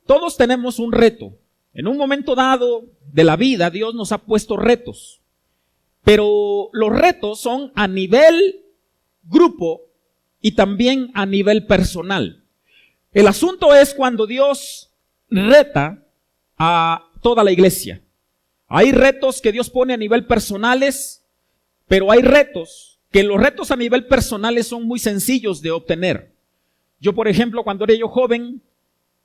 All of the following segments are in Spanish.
Todos tenemos un reto. En un momento dado de la vida, Dios nos ha puesto retos. Pero los retos son a nivel grupo y también a nivel personal. El asunto es cuando Dios reta a toda la iglesia. Hay retos que Dios pone a nivel personales, pero hay retos que los retos a nivel personales son muy sencillos de obtener. Yo, por ejemplo, cuando era yo joven,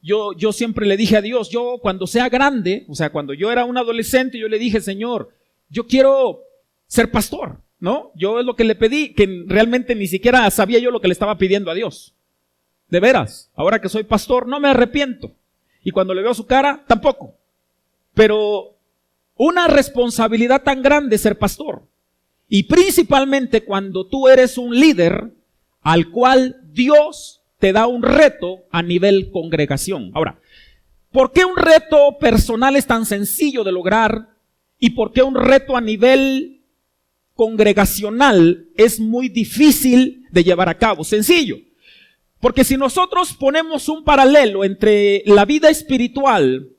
yo siempre le dije a Dios, yo cuando sea grande, o sea, cuando yo era un adolescente, yo le dije, Señor, yo quiero ser pastor, ¿no? Yo es lo que le pedí, que realmente ni siquiera sabía yo lo que le estaba pidiendo a Dios. De veras, ahora que soy pastor, no me arrepiento. Y cuando le veo su cara, tampoco. Pero una responsabilidad tan grande ser pastor. Y principalmente cuando tú eres un líder al cual Dios te da un reto a nivel congregación. Ahora, ¿por qué un reto personal es tan sencillo de lograr? ¿Y por qué un reto a nivel congregacional es muy difícil de llevar a cabo? Sencillo. Porque si nosotros ponemos un paralelo entre la vida espiritual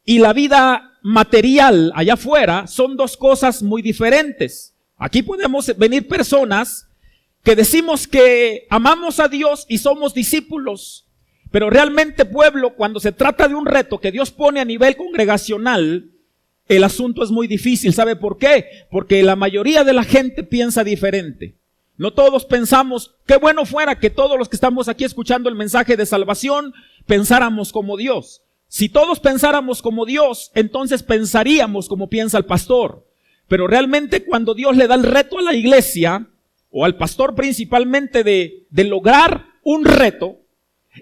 y la vida material allá afuera, son dos cosas muy diferentes. Aquí podemos venir personas que decimos que amamos a Dios y somos discípulos, pero realmente, pueblo, cuando se trata de un reto que Dios pone a nivel congregacional, el asunto es muy difícil. ¿Sabe por qué? Porque la mayoría de la gente piensa diferente. No todos pensamos, qué bueno fuera que todos los que estamos aquí escuchando el mensaje de salvación pensáramos como Dios. Si todos pensáramos como Dios, entonces pensaríamos como piensa el pastor. Pero realmente cuando Dios le da el reto a la iglesia, o al pastor principalmente de lograr un reto,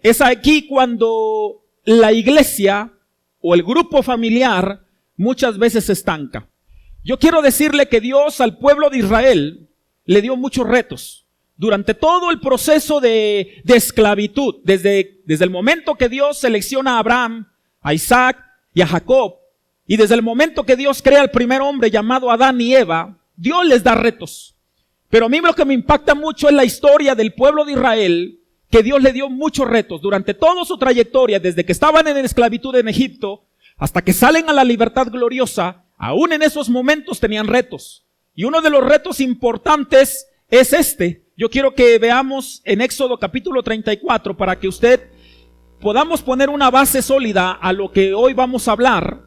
es aquí cuando la iglesia o el grupo familiar muchas veces se estanca. Yo quiero decirle que Dios al pueblo de Israel le dio muchos retos. Durante todo el proceso de esclavitud, desde el momento que Dios selecciona a Abraham, a Isaac y a Jacob, y desde el momento que Dios crea al primer hombre llamado Adán y Eva, Dios les da retos. Pero a mí lo que me impacta mucho es la historia del pueblo de Israel, que Dios le dio muchos retos durante toda su trayectoria, desde que estaban en esclavitud en Egipto, hasta que salen a la libertad gloriosa. Aún en esos momentos tenían retos. Y uno de los retos importantes es este. Yo quiero que veamos en Éxodo capítulo 34 para que usted podamos poner una base sólida a lo que hoy vamos a hablar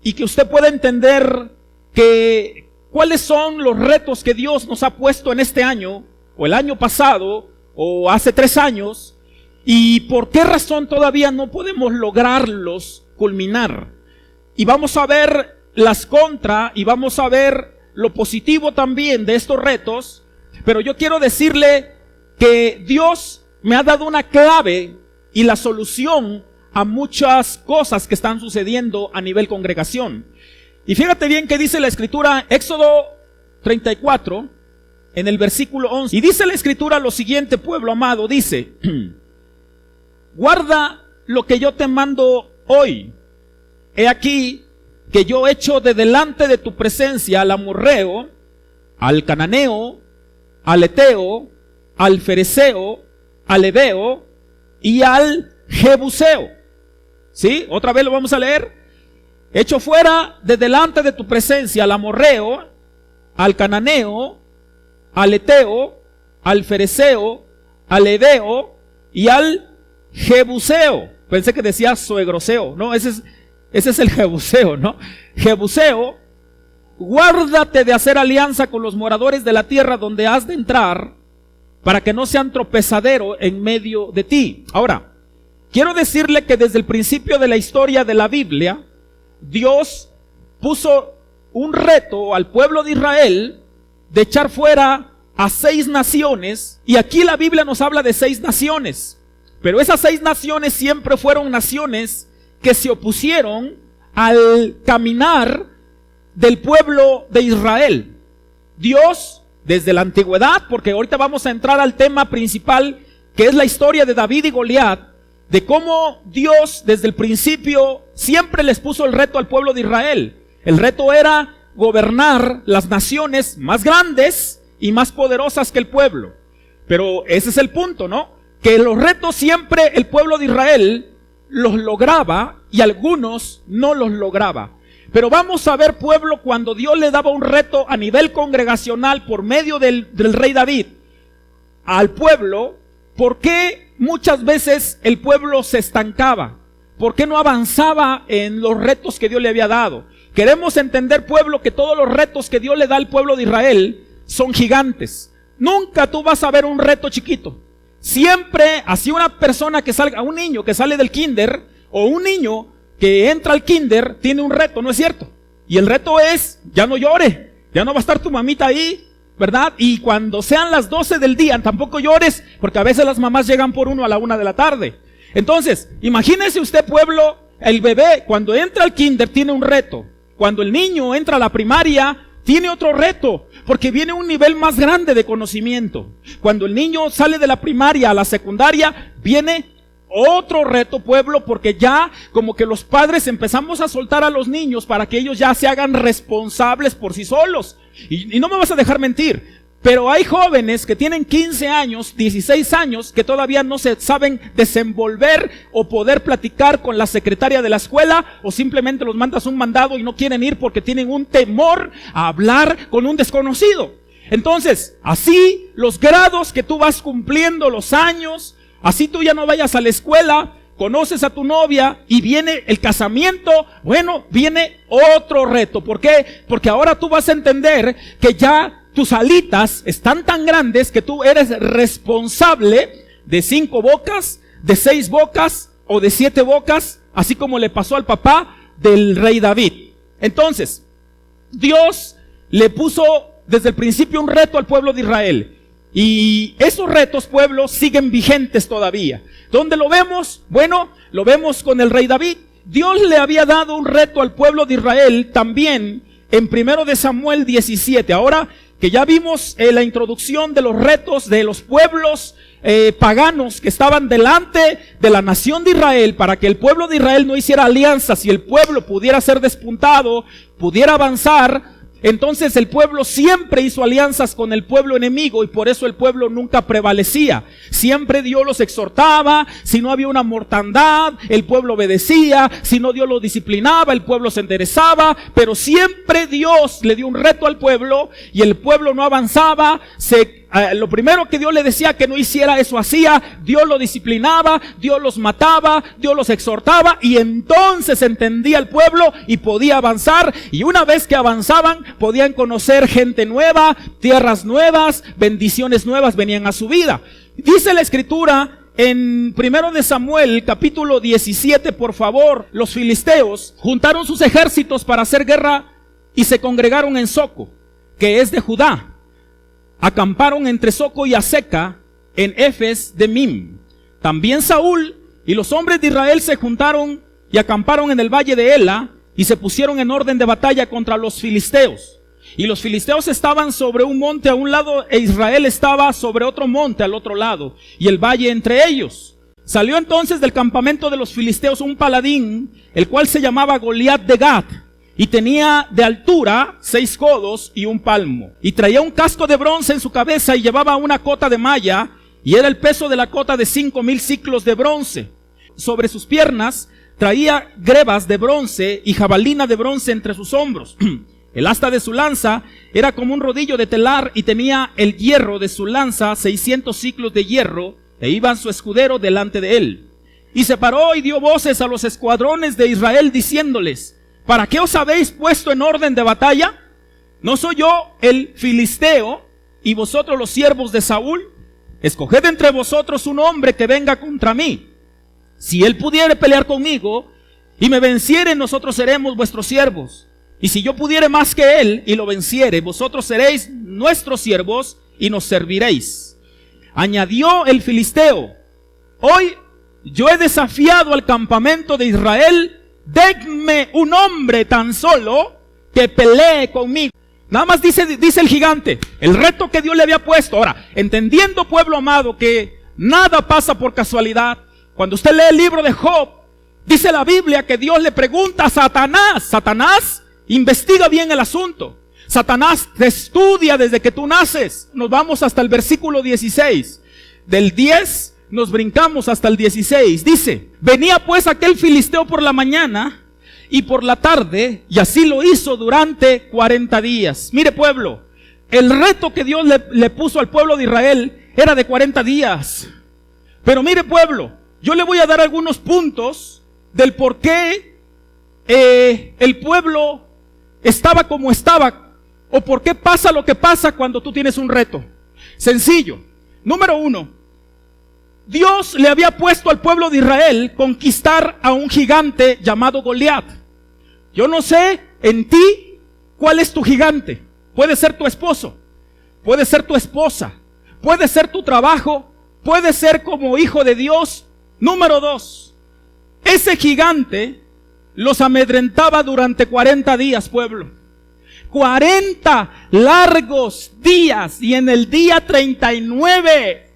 y que usted pueda entender que cuáles son los retos que Dios nos ha puesto en este año o el año pasado o hace 3 años y por qué razón todavía no podemos lograrlos culminar. Y vamos a ver las contras y vamos a ver lo positivo también de estos retos, pero yo quiero decirle que Dios me ha dado una clave y la solución a muchas cosas que están sucediendo a nivel congregación. Y fíjate bien que dice la escritura, Éxodo 34, en el versículo 11. Y dice la escritura lo siguiente, pueblo amado, dice, guarda lo que yo te mando hoy. He aquí que yo echo de delante de tu presencia al amorreo, al cananeo, al eteo, al fereceo, al heveo y al jebuseo. ¿Sí? Otra vez lo vamos a leer. Echo fuera de delante de tu presencia al amorreo, al cananeo, al eteo, al fereceo, al heveo y al jebuseo. Pensé que decía suegroseo. No, ese es el jebuseo, ¿no? Jebuseo, guárdate de hacer alianza con los moradores de la tierra donde has de entrar, para que no sean tropezadero en medio de ti. Ahora, quiero decirle que desde el principio de la historia de la Biblia, Dios puso un reto al pueblo de Israel de echar fuera a 6 naciones, y aquí la Biblia nos habla de 6 naciones, pero esas 6 naciones siempre fueron naciones que se opusieron al caminar del pueblo de Israel. Dios, desde la antigüedad, porque ahorita vamos a entrar al tema principal, que es la historia de David y Goliat, de cómo Dios desde el principio siempre les puso el reto al pueblo de Israel. El reto era gobernar las naciones más grandes y más poderosas que el pueblo. Pero ese es el punto, ¿no? Que los retos siempre el pueblo de Israel los lograba y algunos no los lograba. Pero vamos a ver, pueblo, cuando Dios le daba un reto a nivel congregacional por medio del rey David al pueblo, ¿por qué muchas veces el pueblo se estancaba? ¿Por qué no avanzaba en los retos que Dios le había dado? Queremos entender, pueblo, que todos los retos que Dios le da al pueblo de Israel son gigantes. Nunca tú vas a ver un reto chiquito. Siempre, así una persona que salga, un niño que sale del kinder, o un niño que entra al kinder, tiene un reto, ¿no es cierto? Y el reto es, ya no llore, ya no va a estar tu mamita ahí, ¿verdad? Y cuando sean las 12 del día, tampoco llores, porque a veces las mamás llegan por uno a la 1 de la tarde. Entonces, imagínese usted, pueblo, el bebé cuando entra al kinder tiene un reto. Cuando el niño entra a la primaria, tiene otro reto, porque viene un nivel más grande de conocimiento. Cuando el niño sale de la primaria a la secundaria, viene otro reto, pueblo, porque ya como que los padres empezamos a soltar a los niños para que ellos ya se hagan responsables por sí solos. Y no me vas a dejar mentir, pero hay jóvenes que tienen 15 años, 16 años, que todavía no se saben desenvolver o poder platicar con la secretaria de la escuela, o simplemente los mandas un mandado y no quieren ir porque tienen un temor a hablar con un desconocido. Entonces, así los grados que tú vas cumpliendo, los años, así tú ya no vayas a la escuela, conoces a tu novia y viene el casamiento, bueno, viene otro reto. ¿Por qué? Porque ahora tú vas a entender que ya tus alitas están tan grandes que tú eres responsable de 5 bocas, de 6 bocas o de 7 bocas, así como le pasó al papá del rey David. Entonces, Dios le puso desde el principio un reto al pueblo de Israel. Y esos retos, pueblo, siguen vigentes todavía. ¿Dónde lo vemos? Bueno, lo vemos con el rey David. Dios le había dado un reto al pueblo de Israel también en 1 de Samuel 17. Ahora que ya vimos la introducción de los retos de los pueblos paganos que estaban delante de la nación de Israel, para que el pueblo de Israel no hiciera alianzas y el pueblo pudiera ser despuntado, pudiera avanzar. Entonces el pueblo siempre hizo alianzas con el pueblo enemigo y por eso el pueblo nunca prevalecía. Siempre Dios los exhortaba, si no había una mortandad, el pueblo obedecía, si no Dios lo disciplinaba, el pueblo se enderezaba, pero siempre Dios le dio un reto al pueblo y el pueblo no avanzaba. Lo primero que Dios le decía que no hiciera, eso hacía. Dios lo disciplinaba, Dios los mataba, Dios los exhortaba y entonces entendía el pueblo y podía avanzar, y una vez que avanzaban podían conocer gente nueva, tierras nuevas, bendiciones nuevas venían a su vida. Dice la escritura en 1 de Samuel capítulo 17, por favor, los filisteos juntaron sus ejércitos para hacer guerra y se congregaron en Soco, que es de Judá. Acamparon entre Soco y Aseca en Efes de Mim. También Saúl y los hombres de Israel se juntaron y acamparon en el valle de Ela y se pusieron en orden de batalla contra los filisteos. Y los filisteos estaban sobre un monte a un lado e Israel estaba sobre otro monte al otro lado, y el valle entre ellos. Salió entonces del campamento de los filisteos un paladín, el cual se llamaba Goliat de Gat, y tenía de altura 6 codos y 1 palmo. Y traía un casco de bronce en su cabeza y llevaba una cota de malla, y era el peso de la cota de 5,000 siclos de bronce. Sobre sus piernas traía grebas de bronce y jabalina de bronce entre sus hombros. El asta de su lanza era como un rodillo de telar y tenía el hierro de su lanza 600 siclos de hierro, e iba su escudero delante de él. Y se paró y dio voces a los escuadrones de Israel diciéndoles: ¿para qué os habéis puesto en orden de batalla? ¿No soy yo el filisteo y vosotros los siervos de Saúl? Escoged entre vosotros un hombre que venga contra mí. Si él pudiere pelear conmigo y me venciere, nosotros seremos vuestros siervos. Y si yo pudiere más que él y lo venciere, vosotros seréis nuestros siervos y nos serviréis. Añadió el filisteo: hoy yo he desafiado al campamento de Israel, denme un hombre tan solo que pelee conmigo. Nada más dice el gigante, el reto que Dios le había puesto. Ahora, entendiendo, pueblo amado, que nada pasa por casualidad. Cuando usted lee el libro de Job, dice la Biblia que Dios le pregunta a Satanás: Satanás, investiga bien el asunto. Satanás te estudia desde que tú naces. Nos vamos hasta el versículo 16. Del 10 nos brincamos hasta el 16. Dice: venía pues aquel filisteo por la mañana y por la tarde, y así lo hizo durante 40 días. Mire, pueblo, el reto que Dios le puso al pueblo de Israel era de 40 días. Pero mire, pueblo, yo le voy a dar algunos puntos del por qué el pueblo estaba como estaba, o por qué pasa lo que pasa cuando tú tienes un reto. Sencillo. Número 1, Dios le había puesto al pueblo de Israel conquistar a un gigante llamado Goliat. Yo no sé en ti cuál es tu gigante. Puede ser tu esposo, puede ser tu esposa, puede ser tu trabajo, puede ser como hijo de Dios. Número 2, ese gigante los amedrentaba durante 40 días, pueblo. 40 largos días. Y en el día 39,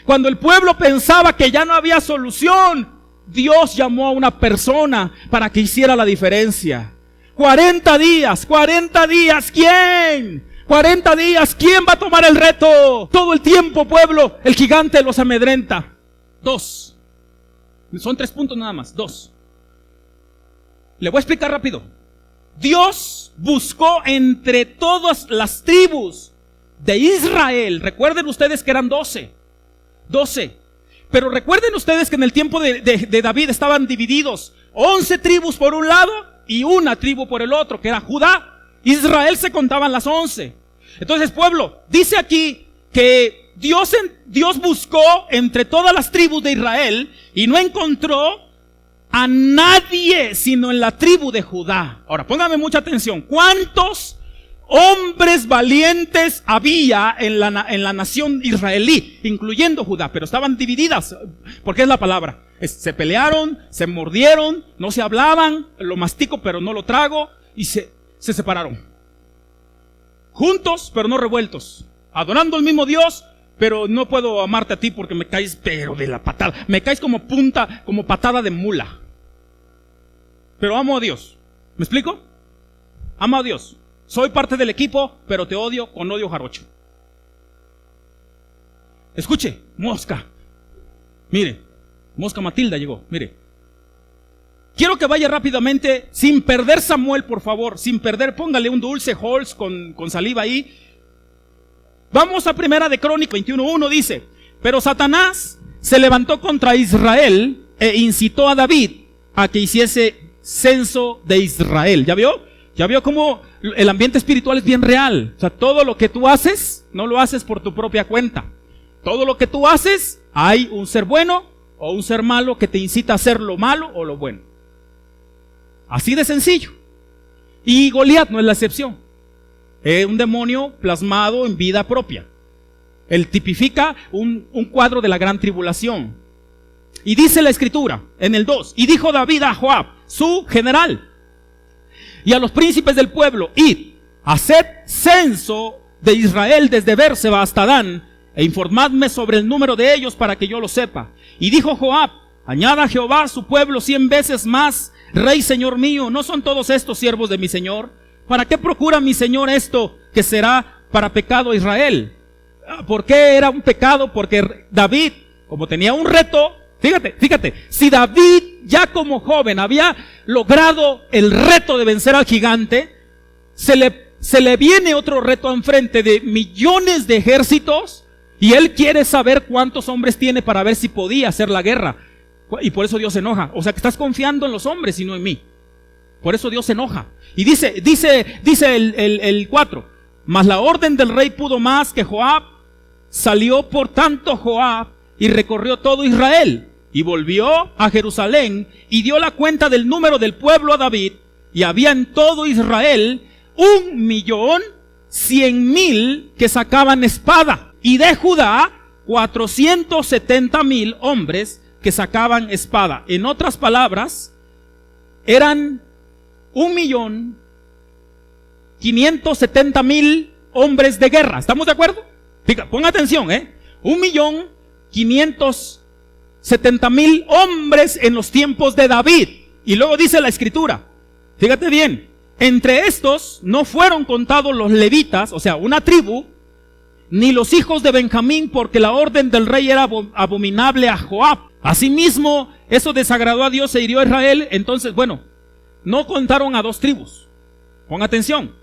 cuando el pueblo pensaba que ya no había solución, Dios llamó a una persona para que hiciera la diferencia. 40 días, 40 días, ¿quién? 40 días, ¿quién va a tomar el reto? Todo el tiempo, pueblo, el gigante los amedrenta. 2. Son 3 puntos nada más, 2. Le voy a explicar rápido. Dios buscó entre todas las tribus de Israel. Recuerden ustedes que eran 12. Pero recuerden ustedes que en el tiempo de David estaban divididos 11 tribus por un lado y una tribu por el otro, que era Judá. Israel se contaban las 11. Entonces, pueblo, dice aquí que Dios buscó entre todas las tribus de Israel y no encontró a nadie sino en la tribu de Judá. Ahora, póngame mucha atención. ¿Cuántos hombres valientes había en la nación israelí, incluyendo Judá? Pero estaban divididas, porque es la palabra. Se pelearon, se mordieron, no se hablaban, lo mastico pero no lo trago, y se separaron. Juntos pero no revueltos, adorando al mismo Dios, pero no puedo amarte a ti porque me caes pero de la patada, me caes como patada de mula. Pero amo a Dios. ¿Me explico? Amo a Dios. Soy parte del equipo, pero te odio con odio jarocho. Escuche, mosca. Mire, mosca Matilda llegó, mire. Quiero que vaya rápidamente, sin perder Samuel, por favor, sin perder, póngale un dulce Halls con saliva ahí. Vamos a Primera de Crónicas 21:1, dice: pero Satanás se levantó contra Israel e incitó a David a que hiciese censo de Israel. ¿Ya vio? ¿Ya vio cómo el ambiente espiritual es bien real? O sea, todo lo que tú haces, no lo haces por tu propia cuenta. Todo lo que tú haces, hay un ser bueno o un ser malo que te incita a hacer lo malo o lo bueno. Así de sencillo. Y Goliat no es la excepción. Es un demonio plasmado en vida propia. Él tipifica un cuadro de la gran tribulación. Y dice la escritura en el 2: y dijo David a Joab, su general, y a los príncipes del pueblo: id, haced censo de Israel desde Bérseba hasta Dan, e informadme sobre el número de ellos para que yo lo sepa. Y dijo Joab: añada a Jehová a su pueblo 100 veces más, rey señor mío, ¿no son todos estos siervos de mi señor? ¿Para qué procura mi señor esto que será para pecado a Israel? ¿Por qué era un pecado? Porque David, como tenía un reto, fíjate, si David ya como joven había logrado el reto de vencer al gigante, se le viene otro reto enfrente de millones de ejércitos, y él quiere saber cuántos hombres tiene para ver si podía hacer la guerra. Y por eso Dios se enoja. O sea, que estás confiando en los hombres y no en mí. Por eso Dios se enoja. Y dice el 4: mas la orden del rey pudo más que Joab. Salió por tanto Joab y recorrió todo Israel, y volvió a Jerusalén, y dio la cuenta del número del pueblo a David, y había en todo Israel 1,100,000 que sacaban espada, y de Judá 470,000 hombres que sacaban espada. En otras palabras, eran 1,570,000 hombres de guerra. ¿Estamos de acuerdo? Ponga atención, 1,570,000 hombres en los tiempos de David. Y luego dice la escritura, fíjate bien, entre estos no fueron contados los levitas, o sea, una tribu, ni los hijos de Benjamín, porque la orden del rey era abominable a Joab. Asimismo, eso desagradó a Dios e hirió a Israel. Entonces, bueno, no contaron a 2 tribus. Pon atención.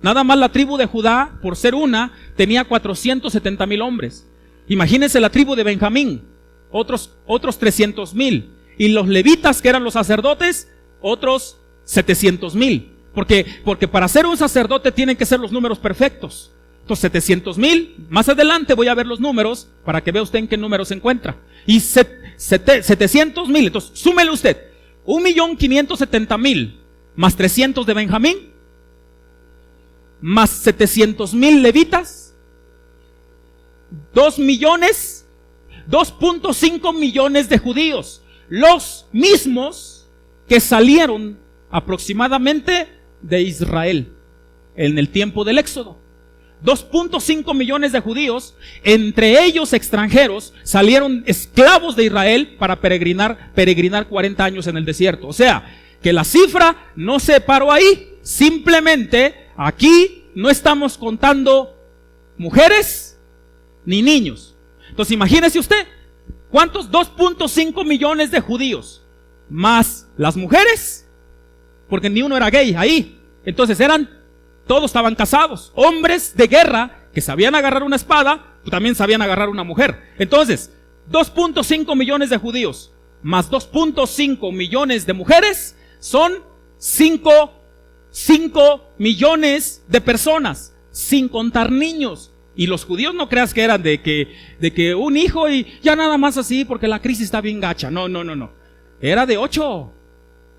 Nada más la tribu de Judá, por ser una, tenía 470,000 hombres. Imagínense la tribu de Benjamín, otros 300,000. Y los levitas, que eran los sacerdotes, otros 700,000. Porque para ser un sacerdote tienen que ser los números perfectos. Entonces 700,000, más adelante voy a ver los números para que vea usted en qué número se encuentra. Y 700,000, entonces súmele usted 1,570,000 más 300 de Benjamín, más 700,000 levitas, 2.5 millones de judíos, los mismos que salieron aproximadamente de Israel en el tiempo del Éxodo. 2.5 millones de judíos, entre ellos extranjeros, salieron esclavos de Israel para peregrinar 40 años en el desierto. O sea, que la cifra no se paró ahí, simplemente aquí no estamos contando mujeres ni niños. Entonces imagínese usted, ¿cuántos? 2.5 millones de judíos, más las mujeres, porque ni uno era gay ahí. Entonces todos estaban casados, hombres de guerra que sabían agarrar una espada, también sabían agarrar una mujer. Entonces, 2.5 millones de judíos más 2.5 millones de mujeres son 5 millones de personas, sin contar niños. Y los judíos no creas que eran de que un hijo y ya nada más así porque la crisis está bien gacha. No. Era de 8,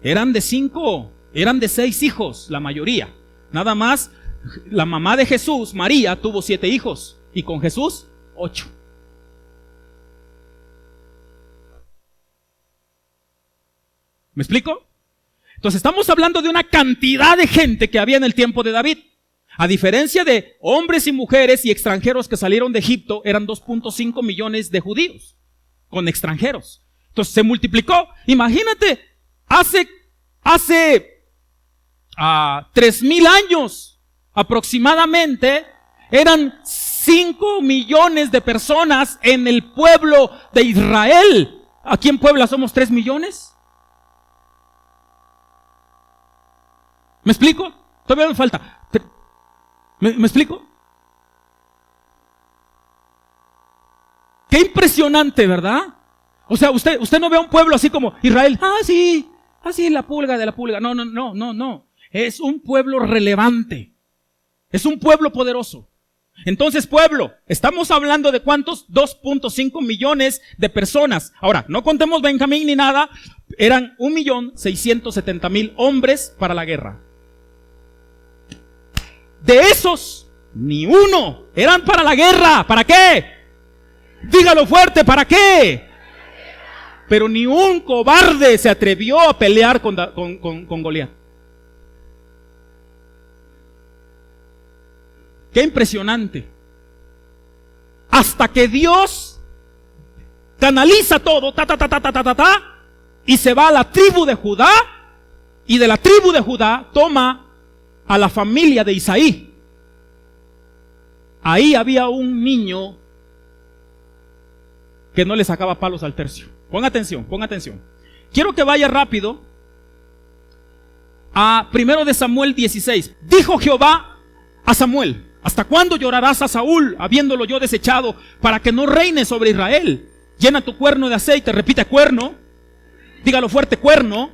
eran de 5, eran de 6 hijos, la mayoría. Nada más, la mamá de Jesús, María, tuvo 7 hijos y con Jesús 8. ¿Me explico? Entonces estamos hablando de una cantidad de gente que había en el tiempo de David. A diferencia de hombres y mujeres y extranjeros que salieron de Egipto, eran 2.5 millones de judíos con extranjeros. Entonces se multiplicó. Imagínate, hace 3,000 años aproximadamente, eran 5 millones de personas en el pueblo de Israel. Aquí en Puebla somos 3 millones. ¿Me explico? Todavía me falta. ¿Me explico? Qué impresionante, ¿verdad? O sea, usted no ve a un pueblo así como Israel. Sí, la pulga de la pulga. No. Es un pueblo relevante. Es un pueblo poderoso. Entonces, pueblo, estamos hablando de ¿cuántos? 2.5 millones de personas. Ahora, no contemos Benjamín ni nada. Eran 1.670.000 hombres para la guerra. De esos, ni uno eran para la guerra. ¿Para qué? Dígalo fuerte, ¿para qué? Pero ni un cobarde se atrevió a pelear con Goliat. Qué impresionante. Hasta que Dios canaliza todo, y se va a la tribu de Judá, y de la tribu de Judá toma a la familia de Isaí. Ahí había un niño que no le sacaba palos al tercio. Pon atención. Quiero que vaya rápido a 1 de Samuel 16. Dijo Jehová a Samuel: ¿hasta cuándo llorarás a Saúl, habiéndolo yo desechado, para que no reine sobre Israel? Llena tu cuerno de aceite. Repite, cuerno. Dígalo fuerte, cuerno.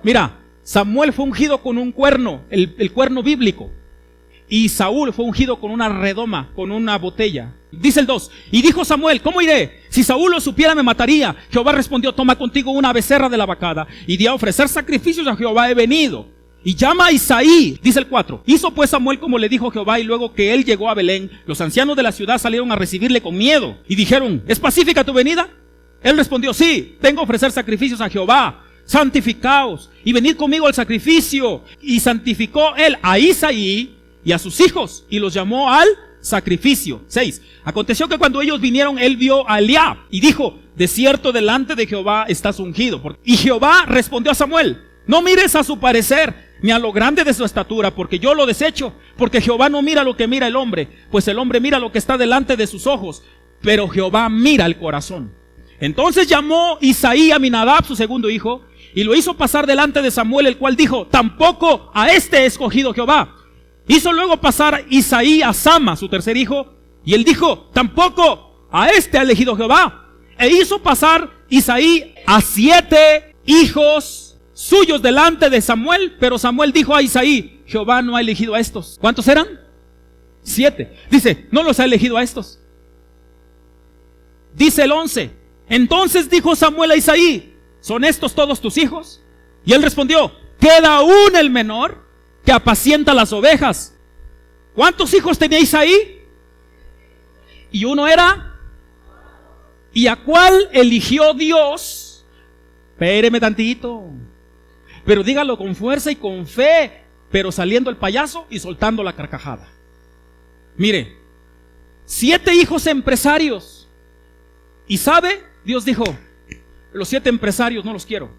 Mira, Samuel fue ungido con un cuerno, el cuerno bíblico. Y Saúl fue ungido con una redoma, con una botella. Dice el 2: y dijo Samuel: ¿cómo iré? Si Saúl lo supiera, me mataría. Jehová respondió: toma contigo una becerra de la vacada, y di a ofrecer sacrificios a Jehová he venido. Y llama a Isaí. Dice el 4: hizo pues Samuel como le dijo Jehová, y luego que él llegó a Belén, los ancianos de la ciudad salieron a recibirle con miedo, y dijeron: ¿es pacífica tu venida? Él respondió: sí, vengo a ofrecer sacrificios a Jehová. Santificaos y venid conmigo al sacrificio. Y santificó él a Isaí y a sus hijos, y los llamó al sacrificio. 6. Aconteció que cuando ellos vinieron, él vio a Eliab y dijo: de cierto delante de Jehová estás ungido. Y Jehová respondió a Samuel: no mires a su parecer ni a lo grande de su estatura, porque yo lo desecho, porque Jehová no mira lo que mira el hombre, pues el hombre mira lo que está delante de sus ojos, pero Jehová mira el corazón. Entonces llamó Isaí a Aminadab, su segundo hijo, y lo hizo pasar delante de Samuel, el cual dijo: tampoco a este he escogido Jehová. Hizo luego pasar Isaí a Sama, su tercer hijo, y él dijo: tampoco a este ha elegido Jehová. E hizo pasar Isaí a 7 hijos suyos delante de Samuel, pero Samuel dijo a Isaí: Jehová no ha elegido a estos. ¿Cuántos eran? 7. Dice: no los ha elegido a estos. Dice el 11: entonces dijo Samuel a Isaí: ¿son estos todos tus hijos? Y él respondió: queda aún el menor, que apacienta las ovejas. ¿Cuántos hijos tenía Isaí? Y uno era. ¿Y a cuál eligió Dios? Espéreme tantito, pero dígalo con fuerza y con fe, pero saliendo el payaso y soltando la carcajada. Mire, 7 hijos empresarios. Y sabe, Dios dijo: los 7 empresarios no los quiero,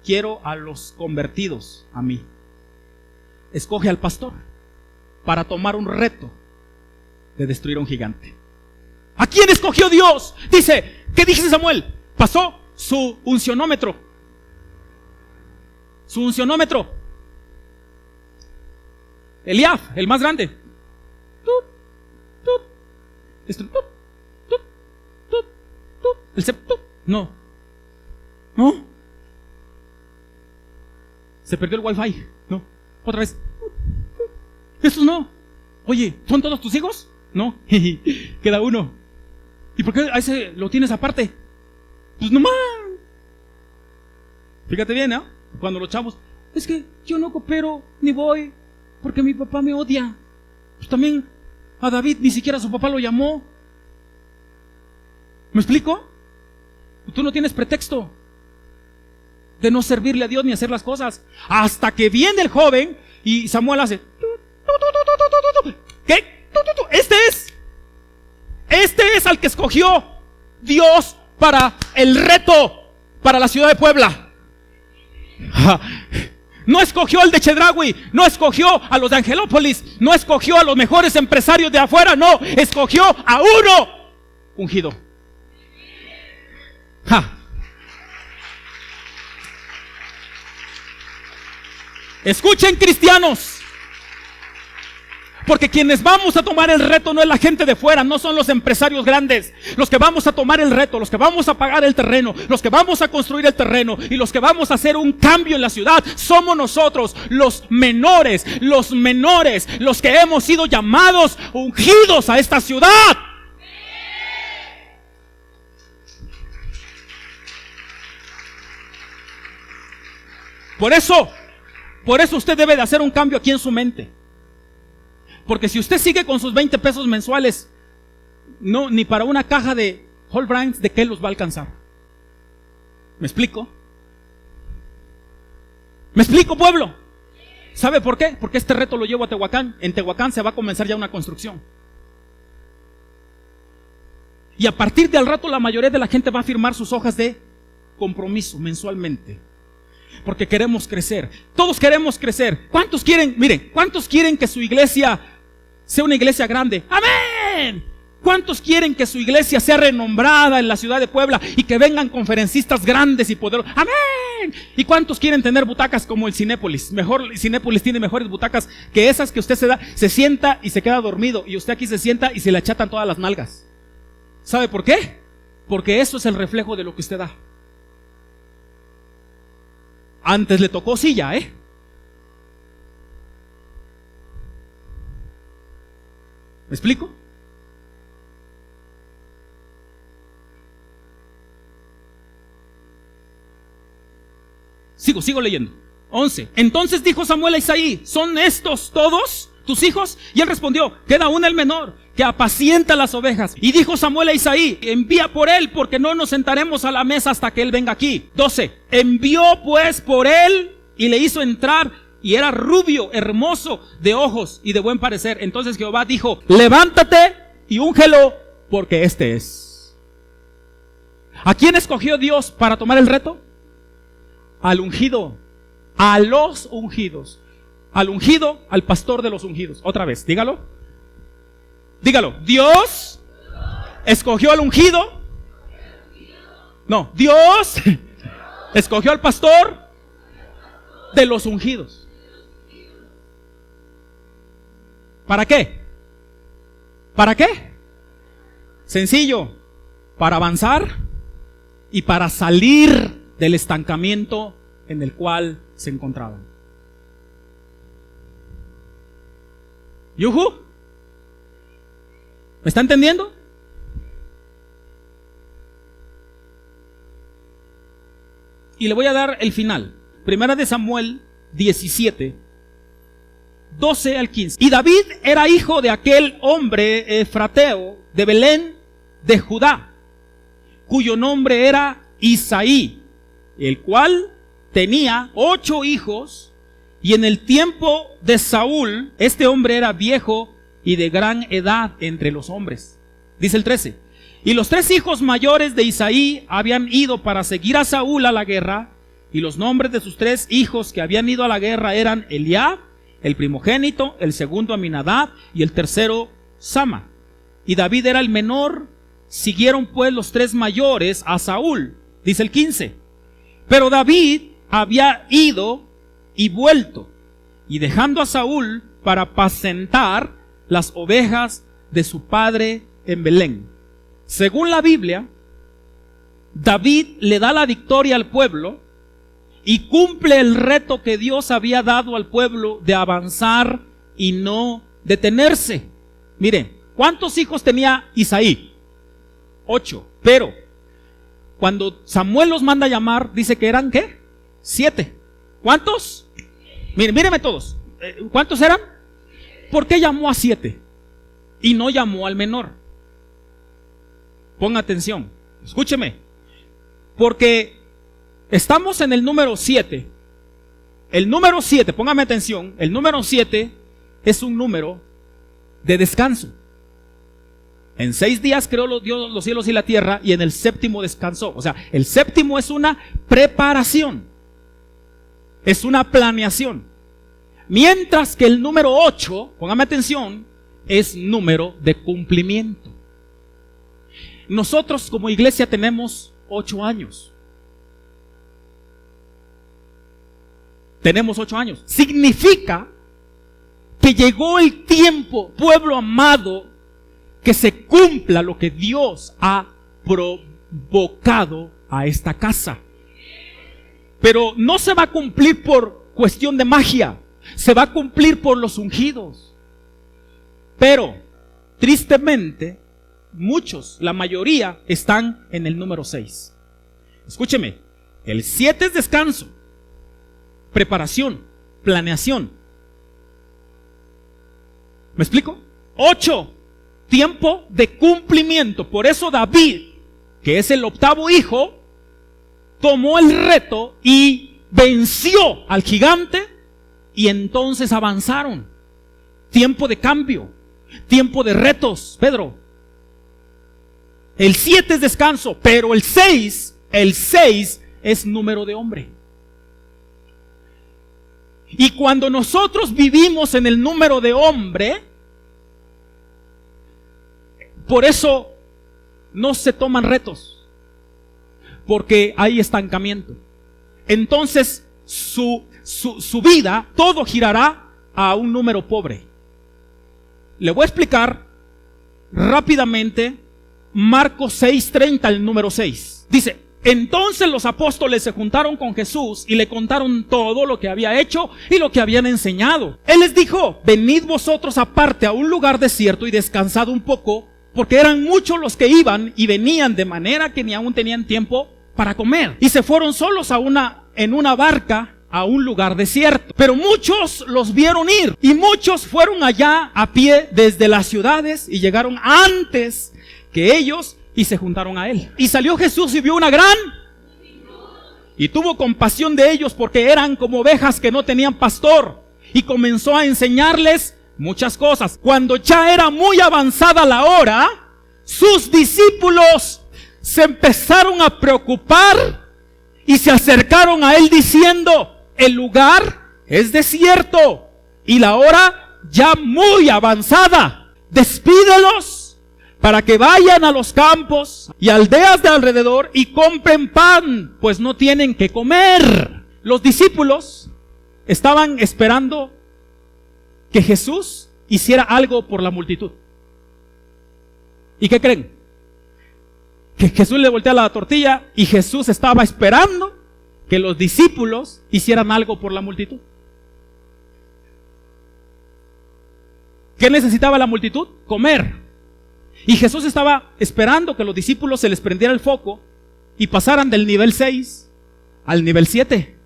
quiero a los convertidos a mí. Escoge al pastor para tomar un reto de destruir a un gigante. ¿A quién escogió Dios? Dice, ¿qué dice Samuel? Pasó su uncionómetro. Su uncionómetro. Eliab, el más grande. No. No. Se perdió el wifi. No. Otra vez. Estos no. Oye, ¿son todos tus hijos? No. Queda uno. ¿Y por qué a ese lo tienes aparte? Pues nomás. Fíjate bien, ¿no? Cuando los chavos: es que yo no coopero ni voy porque mi papá me odia. Pues también a David ni siquiera su papá lo llamó. ¿Me explico? Tú no tienes pretexto de no servirle a Dios ni hacer las cosas. Hasta que viene el joven y Samuel hace: ¿qué? Este es al que escogió Dios para el reto para la ciudad de Puebla. No escogió al de Chedraui, no escogió a los de Angelópolis, no escogió a los mejores empresarios de afuera, no, escogió a uno ungido. Escuchen, cristianos, porque quienes vamos a tomar el reto no es la gente de fuera, no son los empresarios grandes. Los que vamos a tomar el reto, los que vamos a pagar el terreno, los que vamos a construir el terreno y los que vamos a hacer un cambio en la ciudad, somos nosotros, los menores, los que hemos sido llamados, ungidos a esta ciudad. Por eso usted debe de hacer un cambio aquí en su mente. Porque si usted sigue con sus 20 pesos mensuales, no, ni para una caja de Whole Brands, ¿de qué los va a alcanzar? ¿Me explico? ¿Me explico, pueblo? ¿Sabe por qué? Porque este reto lo llevo a Tehuacán. En Tehuacán se va a comenzar ya una construcción. Y a partir del rato la mayoría de la gente va a firmar sus hojas de compromiso mensualmente. Porque queremos crecer. Todos queremos crecer. ¿Cuántos quieren? Miren, ¿cuántos quieren que su iglesia sea una iglesia grande? ¡Amén! ¿Cuántos quieren que su iglesia sea renombrada en la ciudad de Puebla y que vengan conferencistas grandes y poderosos? ¡Amén! ¿Y cuántos quieren tener butacas como el Cinépolis? El Cinépolis tiene mejores butacas que esas que usted se sienta y se queda dormido, y usted aquí se sienta y se le achatan todas las nalgas. ¿Sabe por qué? Porque eso es el reflejo de lo que usted da. Antes le tocó silla, ¿Me explico? Sigo leyendo. 11. Entonces dijo Samuel a Isaí: ¿son estos todos tus hijos? Y él respondió: queda aún el menor, que apacienta las ovejas. Y dijo Samuel a Isaí: envía por él, porque no nos sentaremos a la mesa hasta que él venga aquí. 12. Envió pues por él y le hizo entrar, y era rubio, hermoso de ojos y de buen parecer. Entonces Jehová dijo: levántate y úngelo, porque este es. ¿A quién escogió Dios para tomar el reto? Al ungido, a los ungidos. Al ungido, al pastor de los ungidos. Otra vez, dígalo. Dígalo. Dios escogió al ungido. No, Dios escogió al pastor de los ungidos. ¿Para qué? ¿Para qué? Sencillo, para avanzar y para salir del estancamiento en el cual se encontraban. ¿Yuhu? ¿Me está entendiendo? Y le voy a dar el final. Primera de Samuel 17, 12 al 15. Y David era hijo de aquel hombre efrateo de Belén de Judá, cuyo nombre era Isaí, el cual tenía 8 hijos. Y en el tiempo de Saúl, este hombre era viejo y de gran edad entre los hombres. Dice el 13. Y los 3 hijos mayores de Isaí habían ido para seguir a Saúl a la guerra. Y los nombres de sus 3 hijos que habían ido a la guerra eran Eliab, el primogénito, el segundo Aminadab y el tercero Sama. Y David era el menor. Siguieron pues los 3 mayores a Saúl. Dice el 15. Pero David había ido y vuelto, y dejando a Saúl para apacentar las ovejas de su padre en Belén. Según la Biblia, David le da la victoria al pueblo y cumple el reto que Dios había dado al pueblo de avanzar y no detenerse. Mire, ¿cuántos hijos tenía Isaí? 8. Pero cuando Samuel los manda a llamar, dice que eran ¿qué? 7. ¿Cuántos? Míreme todos. ¿Cuántos eran? ¿Por qué llamó a 7 y no llamó al menor? Ponga atención, escúcheme. Porque estamos en el número 7. El número 7, póngame atención, el número 7 es un número de descanso. En 6 días creó Dios los cielos y la tierra, y en el 7º descansó. O sea, el 7º es una preparación. Es una planeación. Mientras que el número 8, póngame atención, es número de cumplimiento. Nosotros como iglesia tenemos 8 años. Tenemos 8 años. Significa que llegó el tiempo, pueblo amado, que se cumpla lo que Dios ha provocado a esta casa. Pero no se va a cumplir por cuestión de magia, se va a cumplir por los ungidos. Pero, tristemente, muchos, la mayoría, están en el número 6. Escúcheme, el 7 es descanso, preparación, planeación. ¿Me explico? 8, tiempo de cumplimiento. Por eso David, que es el 8º hijo, tomó el reto y venció al gigante, y entonces avanzaron. Tiempo de cambio, tiempo de retos, Pedro. El 7 es descanso, pero el 6 es número de hombre. Y cuando nosotros vivimos en el número de hombre, por eso no se toman retos, porque hay estancamiento. Entonces su vida, todo girará a un número pobre. Le voy a explicar rápidamente Marcos 6:30, el número 6. Dice: entonces los apóstoles se juntaron con Jesús y le contaron todo lo que había hecho y lo que habían enseñado. Él les dijo: venid vosotros aparte a un lugar desierto y descansad un poco, porque eran muchos los que iban y venían, de manera que ni aún tenían tiempo para comer. Y se fueron solos en una barca a un lugar desierto. Pero muchos los vieron ir, y muchos fueron allá a pie desde las ciudades y llegaron antes que ellos y se juntaron a él. Y salió Jesús y vio una gran y tuvo compasión de ellos, porque eran como ovejas que no tenían pastor, y comenzó a enseñarles muchas cosas. Cuando ya era muy avanzada la hora, sus discípulos se empezaron a preocupar y se acercaron a él diciendo: el lugar es desierto y la hora ya muy avanzada. Despídelos para que vayan a los campos y aldeas de alrededor y compren pan, pues no tienen que comer. Los discípulos estaban esperando que Jesús hiciera algo por la multitud. ¿Y qué creen? Que Jesús le voltea la tortilla y Jesús estaba esperando que los discípulos hicieran algo por la multitud. ¿Qué necesitaba la multitud? Comer. Y Jesús estaba esperando que los discípulos se les prendiera el foco y pasaran del nivel 6 al nivel 7.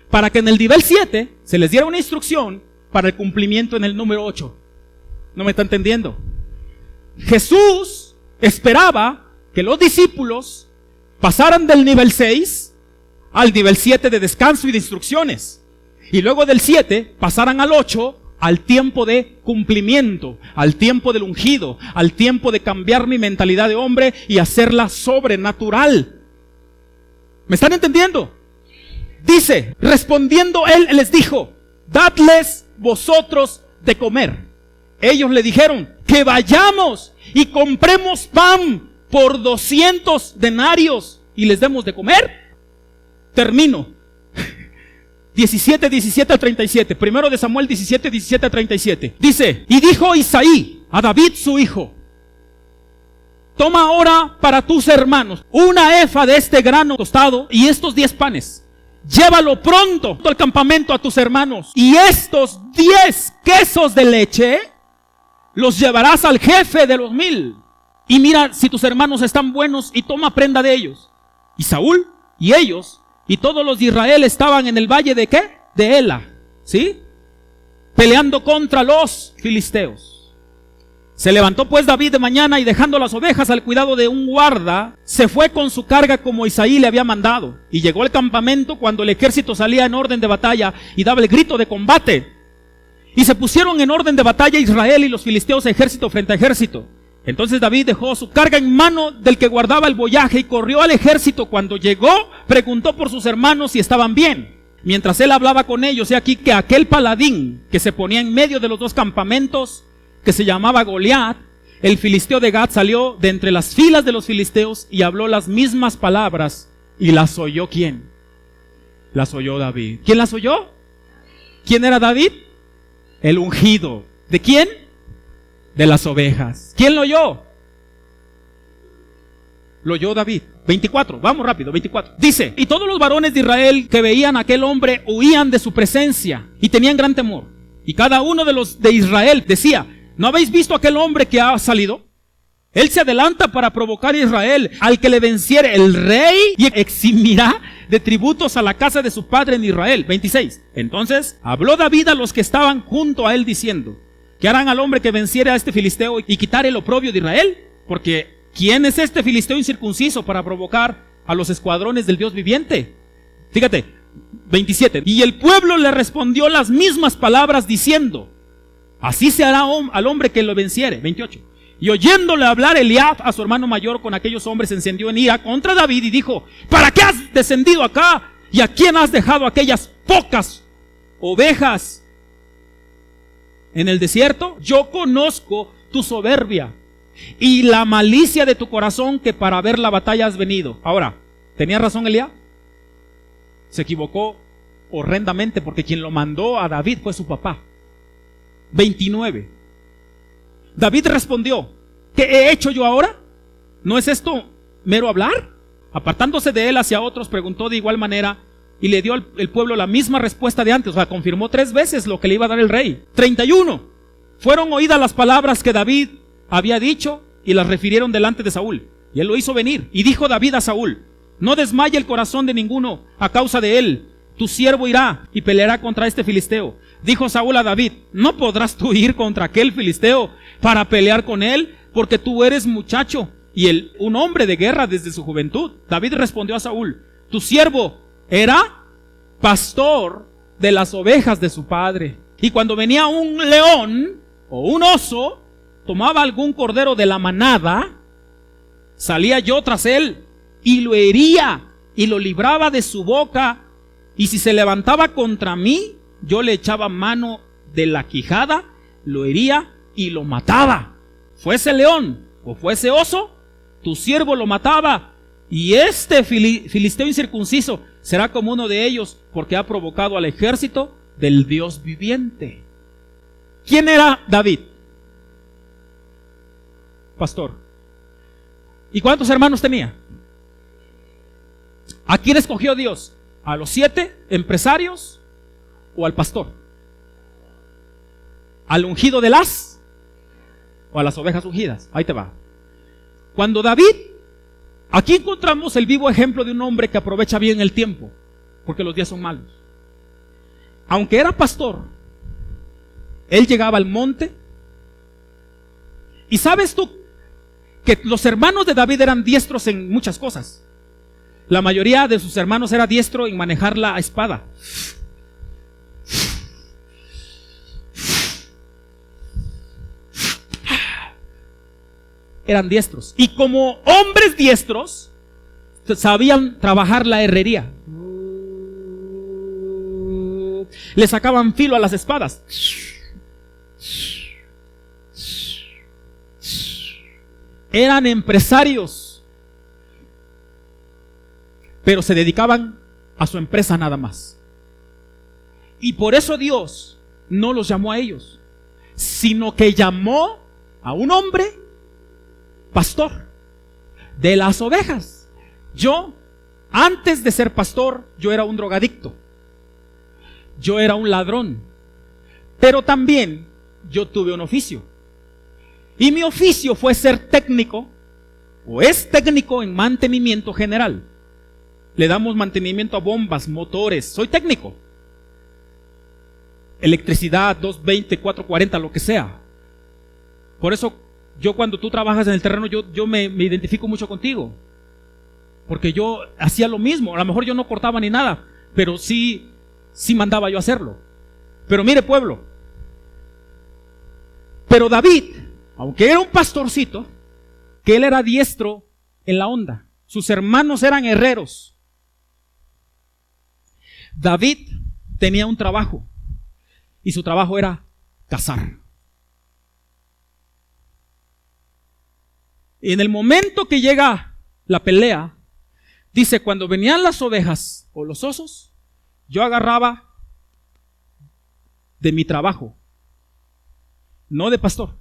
Para que en el nivel 7 se les diera una instrucción para el cumplimiento en el número 8. ¿No me está entendiendo? Jesús esperaba que los discípulos pasaran del nivel 6 al nivel 7 de descanso y de instrucciones. Y luego del 7 pasaran al 8, al tiempo de cumplimiento, al tiempo del ungido, al tiempo de cambiar mi mentalidad de hombre y hacerla sobrenatural. ¿Me están entendiendo? Dice, respondiendo él les dijo, dadles vosotros de comer. Ellos le dijeron, que vayamos y compremos pan por 200 denarios y les demos de comer. Termino. 17 al 37. Primero de Samuel 17 al 37. Dice, y dijo Isaí a David su hijo, toma ahora para tus hermanos una efa de este grano tostado y estos 10 panes. Llévalo pronto al campamento a tus hermanos. Y estos 10 quesos de leche los llevarás al jefe de los 1000. Y mira si tus hermanos están buenos y toma prenda de ellos. Y Saúl y ellos y todos los de Israel estaban en el valle de ¿qué? De Ela, ¿sí? Peleando contra los filisteos. Se levantó pues David de mañana y dejando las ovejas al cuidado de un guarda, se fue con su carga como Isaí le había mandado. Y llegó al campamento cuando el ejército salía en orden de batalla y daba el grito de combate. Y se pusieron en orden de batalla Israel y los filisteos ejército frente a ejército. Entonces David dejó su carga en mano del que guardaba el boyaje y corrió al ejército. Cuando llegó, preguntó por sus hermanos si estaban bien. Mientras él hablaba con ellos, he aquí que aquel paladín que se ponía en medio de los dos campamentos, que se llamaba Goliat, el filisteo de Gat, salió de entre las filas de los filisteos y habló las mismas palabras. ¿Y las oyó quién? Las oyó David. ¿Quién las oyó? ¿Quién era David? El ungido. ¿De quién? De las ovejas. ¿Quién lo oyó? Lo oyó David. 24, vamos rápido, 24. Dice, y todos los varones de Israel que veían a aquel hombre huían de su presencia y tenían gran temor. Y cada uno de los de Israel decía, ¿no habéis visto aquel hombre que ha salido? Él se adelanta para provocar a Israel. Al que le venciere el rey y eximirá de tributos a la casa de su padre en Israel. 26. Entonces habló David a los que estaban junto a él diciendo, ¿qué harán al hombre que venciere a este filisteo y quitare el oprobio de Israel? Porque ¿quién es este filisteo incircunciso para provocar a los escuadrones del Dios viviente? Fíjate, 27. Y el pueblo le respondió las mismas palabras diciendo, así se hará al hombre que lo venciere. 28. Y oyéndole hablar Eliab a su hermano mayor con aquellos hombres, se encendió en ira contra David y dijo, ¿para qué has descendido acá? ¿Y a quién has dejado aquellas pocas ovejas en el desierto? Yo conozco tu soberbia y la malicia de tu corazón, que para ver la batalla has venido. Ahora, ¿tenía razón Eliab? Se equivocó horrendamente, porque quien lo mandó a David fue su papá. 29. David respondió, ¿qué he hecho yo ahora? ¿No es esto mero hablar? Apartándose de él hacia otros, preguntó de igual manera y le dio al pueblo la misma respuesta de antes. O sea, confirmó 3 veces lo que le iba a dar el rey. 31. Fueron oídas las palabras que David había dicho y las refirieron delante de Saúl. Y él lo hizo venir. Y dijo David a Saúl, no desmaye el corazón de ninguno a causa de él. Tu siervo irá y peleará contra este filisteo. Dijo Saúl a David, ¿no podrás tú ir contra aquel filisteo para pelear con él? Porque tú eres muchacho y él un hombre de guerra desde su juventud. David respondió a Saúl, tu siervo era pastor de las ovejas de su padre. Y cuando venía un león o un oso, tomaba algún cordero de la manada, salía yo tras él y lo hería y lo libraba de su boca Y si se levantaba contra mí, yo le echaba mano de la quijada, lo hería y lo mataba. Fuese león o fuese oso, tu siervo lo mataba. Y este filisteo incircunciso será como uno de ellos, porque ha provocado al ejército del Dios viviente. ¿Quién era David? Pastor. ¿Y cuántos hermanos tenía? ¿A quién escogió Dios? ¿A los 7 empresarios o al pastor? ¿Al ungido de las o a las ovejas ungidas? Ahí te va. Cuando David, aquí encontramos el vivo ejemplo de un hombre que aprovecha bien el tiempo, porque los días son malos. Aunque era pastor, él llegaba al monte. Y sabes tú que los hermanos de David eran diestros en muchas cosas. La mayoría de sus hermanos era diestro en manejar la espada. Eran diestros. Y como hombres diestros, sabían trabajar la herrería. Le sacaban filo a las espadas. Eran empresarios, pero se dedicaban a su empresa nada más. Y por eso Dios no los llamó a ellos, sino que llamó a un hombre pastor de las ovejas. Yo, antes de ser pastor, yo era un drogadicto, yo era un ladrón, pero también yo tuve un oficio. Y mi oficio fue ser técnico, o es técnico en mantenimiento general. Le damos mantenimiento a bombas, motores, soy técnico. Electricidad, 220, 440, lo que sea. Por eso yo, cuando tú trabajas en el terreno, yo me identifico mucho contigo. Porque yo hacía lo mismo. A lo mejor yo no cortaba ni nada, pero sí mandaba yo a hacerlo. Pero mire, pueblo, pero David, aunque era un pastorcito, que él era diestro en la onda, sus hermanos eran herreros. David tenía un trabajo, y su trabajo era cazar. Y en el momento que llega la pelea, dice, cuando venían las ovejas o los osos, yo agarraba de mi trabajo, no de pastor.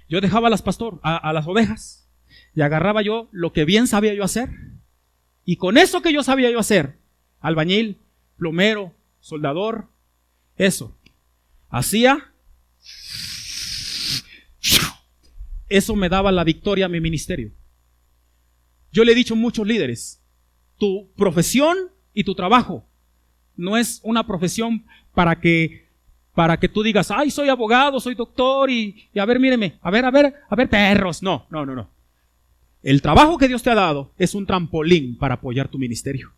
Yo dejaba a las ovejas, y agarraba yo lo que bien sabía yo hacer. Y con eso que yo sabía yo hacer, albañil, plomero, soldador, eso, hacía, eso me daba la victoria a mi ministerio. Yo le he dicho a muchos líderes, tu profesión y tu trabajo no es una profesión para que tú digas, ay, soy abogado, soy doctor y a ver, míreme, a ver, perros. No. El trabajo que Dios te ha dado es un trampolín para apoyar tu ministerio.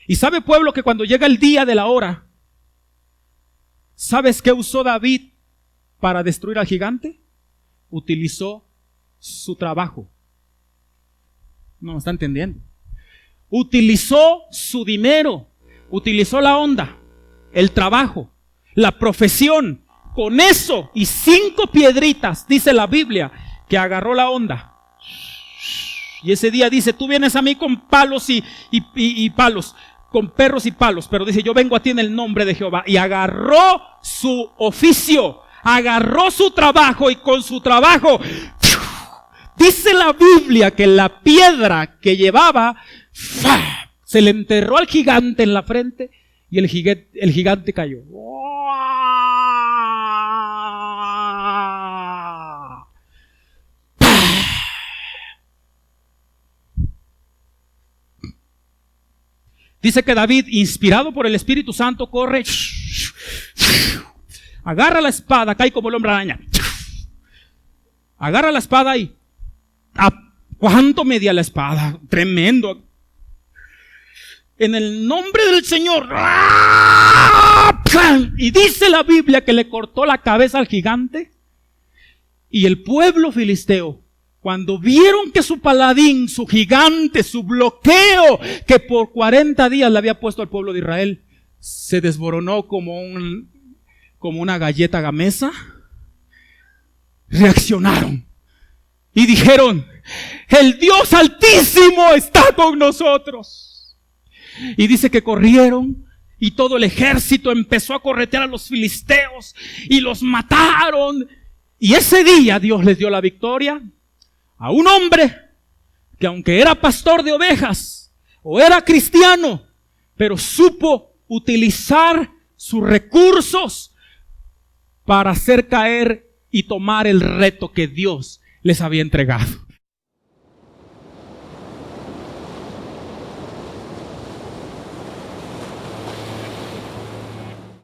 Y sabe, pueblo, que cuando llega el día de la hora, ¿sabes qué usó David para destruir al gigante? Utilizó su trabajo. No me está entendiendo. Utilizó su dinero, utilizó la onda, el trabajo, la profesión. Con eso y 5 piedritas, dice la Biblia, que agarró la onda. Y ese día dice, tú vienes a mí con palos y palos, con perros y palos, pero dice, yo vengo a ti en el nombre de Jehová. Y agarró su oficio, agarró su trabajo, y con su trabajo, dice la Biblia que la piedra que llevaba se le enterró al gigante en la frente, y el gigante cayó. Dice que David, inspirado por el Espíritu Santo, corre, agarra la espada, cae como el hombre araña, agarra la espada y ¿a cuánto medía la espada? Tremendo. En el nombre del Señor. Y dice la Biblia que le cortó la cabeza al gigante. Y el pueblo filisteo, Cuando vieron que su paladín, su gigante, su bloqueo, que por 40 días le había puesto al pueblo de Israel, se desboronó como una galleta gamesa, reaccionaron y dijeron: el Dios Altísimo está con nosotros. Y dice que corrieron y todo el ejército empezó a corretear a los filisteos y los mataron. Y ese día Dios les dio la victoria a un hombre que, aunque era pastor de ovejas o era cristiano, pero supo utilizar sus recursos para hacer caer y tomar el reto que Dios les había entregado.